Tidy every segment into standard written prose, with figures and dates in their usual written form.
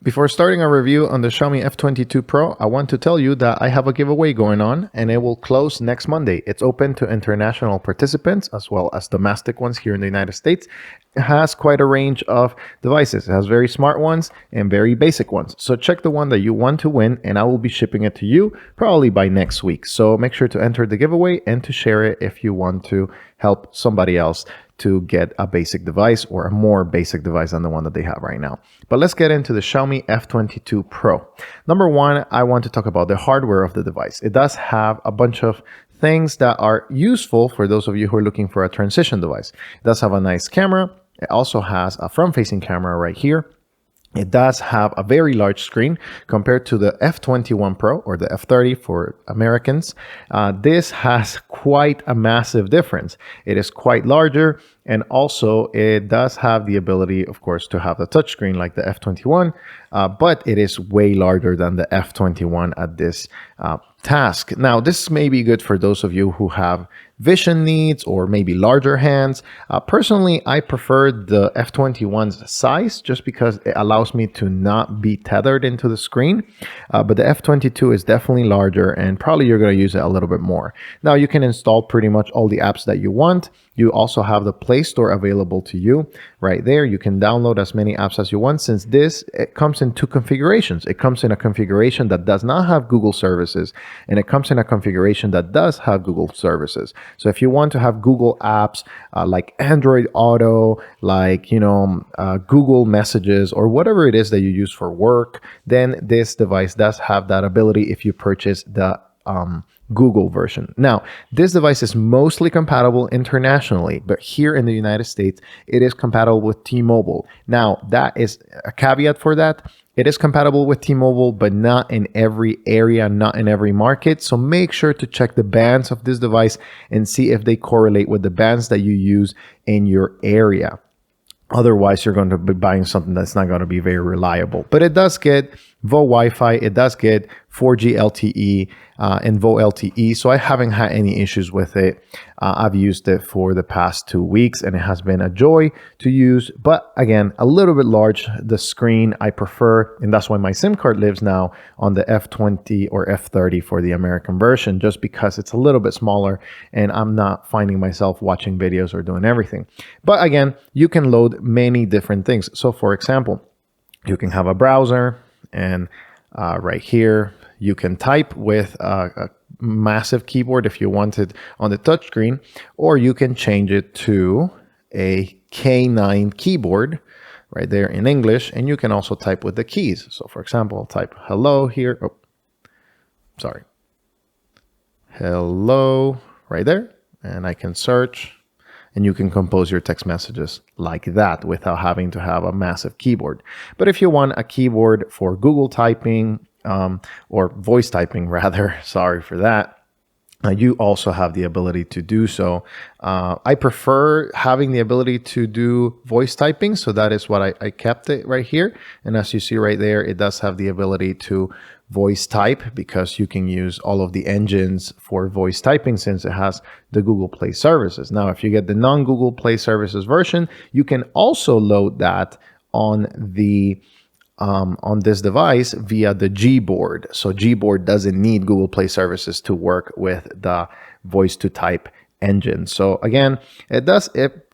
Before starting our review on the Xiaomi F22 Pro, I want to tell you that I have a giveaway going on and it will close next Monday. It's open to international participants as well as domestic ones here in the United States. It has quite a range of devices. It has very smart ones and very basic ones. So check the one that you want to win and I will be shipping it to you probably by next week. So make sure to enter the giveaway and to share it if you want to help somebody else to get a basic device or a more basic device than the one that they have right now. But let's get into the Xiaomi F22 Pro. Number one, I want to talk about the hardware of the device. It does have a bunch of things that are useful for those of you who are looking for a transition device. It does have a nice camera. It also has a front-facing camera right here. It does have a very large screen compared to the F21 Pro or the F30 for Americans. This has quite a massive difference. It is quite larger, and also it does have the ability, of course, to have the touchscreen like the F21, but it is way larger than the F21 at this task. Now, this may be good for those of you who have vision needs or maybe larger hands. Personally, I prefer the F21's size just because it allows me to not be tethered into the screen. But the F22 is definitely larger and probably you're going to use it a little bit more. Now, you can install pretty much all the apps that you want. You also have the Playstore available to you right there. You can download as many apps as you want. Since it comes in two configurations. It comes in a configuration that does not have Google services, and it comes in a configuration that does have Google services. So if you want to have Google apps like Android Auto, like, Google Messages, or whatever it is that you use for work, then this device does have that ability if you purchase the Google version. Now, this device is mostly compatible internationally, but here in the United States, it is compatible with T-Mobile. Now, that is a caveat for that. It is compatible with T-Mobile, but not in every area, not in every market. So make sure to check the bands of this device and see if they correlate with the bands that you use in your area. Otherwise, you're going to be buying something that's not going to be very reliable. But it does get VO Wi-Fi, it does get 4G LTE and VO LTE, so I haven't had any issues with it. I've used it for the past 2 weeks and it has been a joy to use. But again, a little bit large, the screen I prefer, and that's why my SIM card lives now on the F20 or F30 for the American version, just because it's a little bit smaller and I'm not finding myself watching videos or doing everything. But again, you can load many different things. So for example, you can have a browser, and right here you can type with a massive keyboard if you want it on the touchscreen, or you can change it to a K9 keyboard right there in English, and you can also type with the keys. So for example, I'll type hello here. Oh, sorry. Hello right there, and I can search. And you can compose your text messages like that without having to have a massive keyboard. But if you want a keyboard for Google typing or voice typing rather, sorry for that, you also have the ability to do so. I prefer having the ability to do voice typing, so that is what I kept it right here. And as you see right there, it does have the ability to voice type because you can use all of the engines for voice typing since it has the Google Play services. Now, if you get the non-Google Play services version, you can also load that on the on this device via the Gboard. So Gboard doesn't need Google Play services to work with the voice to type engine. So again,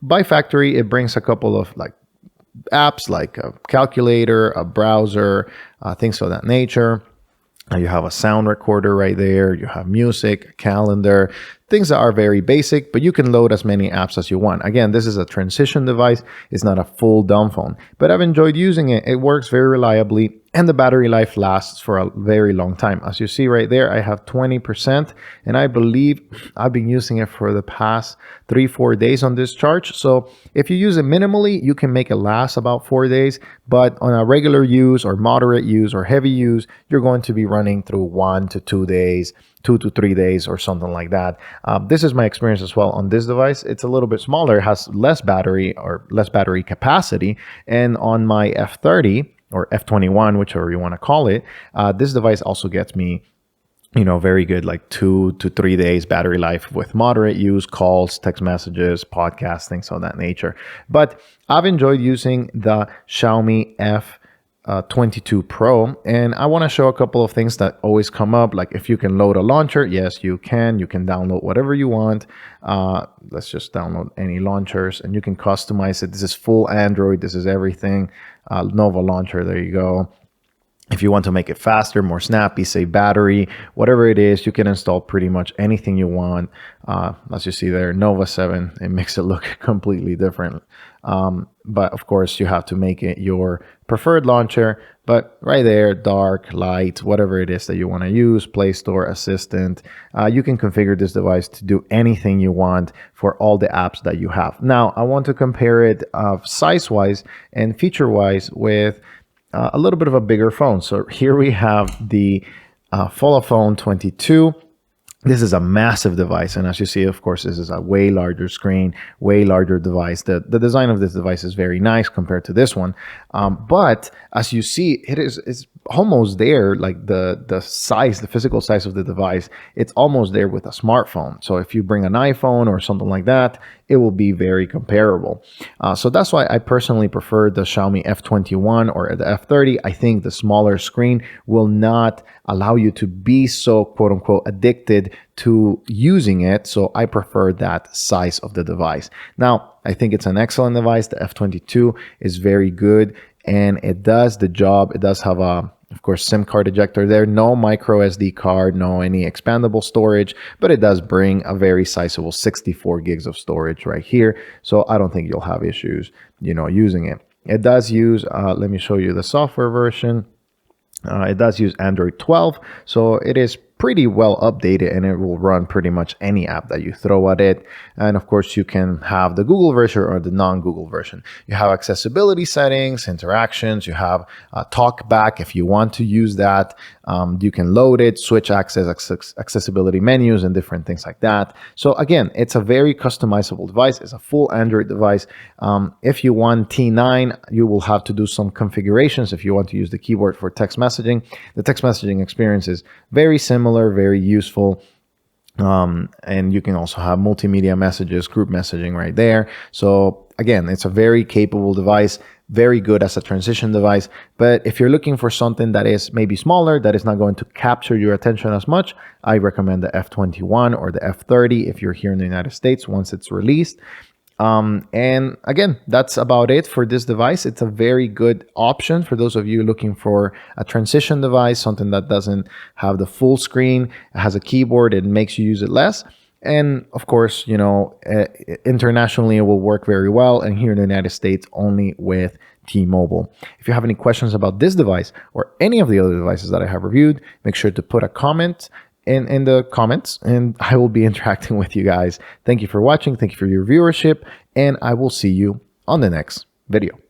by factory, it brings a couple of apps like a calculator, a browser, things of that nature. You have a sound recorder right there. You have music, calendar, things that are very basic, but you can load as many apps as you want. Again, this is a transition device. It's not a full dumb phone, but I've enjoyed using it. It works very reliably and the battery life lasts for a very long time. As you see right there, I have 20%, and I believe I've been using it for the past 3-4 days on this charge. So if you use it minimally, you can make it last about 4 days, but on a regular use or moderate use or heavy use, you're going to be running through 1 to 2 days, 2 to 3 days or something like that. This is my experience as well on this device. It's a little bit smaller, it has less battery capacity, and on my F30 or F21, whichever you want to call it, this device also gets me very good, like 2 to 3 days battery life with moderate use, calls, text messages, podcasts, things of that nature. But I've enjoyed using the Xiaomi 22 Pro, and I want to show a couple of things that always come up, like if you can load a launcher. Yes, you can download whatever you want. Let's just download any launchers and you can customize it. This is full Android, this is everything. Nova launcher, there you go. If you want to make it faster, more snappy, save battery, whatever it is, you can install pretty much anything you want. As you see there, Nova 7, it makes it look completely different. But of course, you have to make it your preferred launcher. But right there, dark, light, whatever it is that you want to use, Playstore, Assistant, you can configure this device to do anything you want for all the apps that you have. Now, I want to compare it size-wise and feature-wise with a little bit of a bigger phone. So here we have the Phone 22. This is a massive device, and as you see, of course, this is a way larger screen, way larger device. The design of this device is very nice compared to this one, but as you see, it's almost there, like the size, the physical size of the device, it's almost there with a smartphone. So if you bring an iPhone or something like that, it will be very comparable. So that's why I personally prefer the Xiaomi F21 or the F30. I think the smaller screen will not allow you to be so quote unquote addicted to using it. So I prefer that size of the device. Now, I think it's an excellent device. The F22 is very good and it does the job. It does have a, of course, SIM card ejector there, no micro SD card, no any expandable storage, but it does bring a very sizable 64 gigs of storage right here. So I don't think you'll have issues, using it. It does use, let me show you the software version. It does use Android 12, so it is pretty well updated and it will run pretty much any app that you throw at it. And of course, you can have the Google version or the non-Google version. You have accessibility settings, interactions, you have talk back if you want to use that. You can load it, switch accessibility menus and different things like that. So again, it's a very customizable device. It's a full Android device. If you want T9, you will have to do some configurations if you want to use the keyboard for text messaging. The text messaging experience is very similar, very useful. And you can also have multimedia messages, group messaging right there. So again, it's a very capable device, very good as a transition device. But if you're looking for something that is maybe smaller, that is not going to capture your attention as much, I recommend the F21 or the F30 if you're here in the United States once it's released. And again, that's about it for this device. It's a very good option for those of you looking for a transition device, something that doesn't have the full screen, it has a keyboard, it makes you use it less. And of course, internationally, it will work very well. And here in the United States, only with T-Mobile. If you have any questions about this device or any of the other devices that I have reviewed, make sure to put a comment in the comments and I will be interacting with you guys. Thank you for watching. Thank you for your viewership, and I will see you on the next video.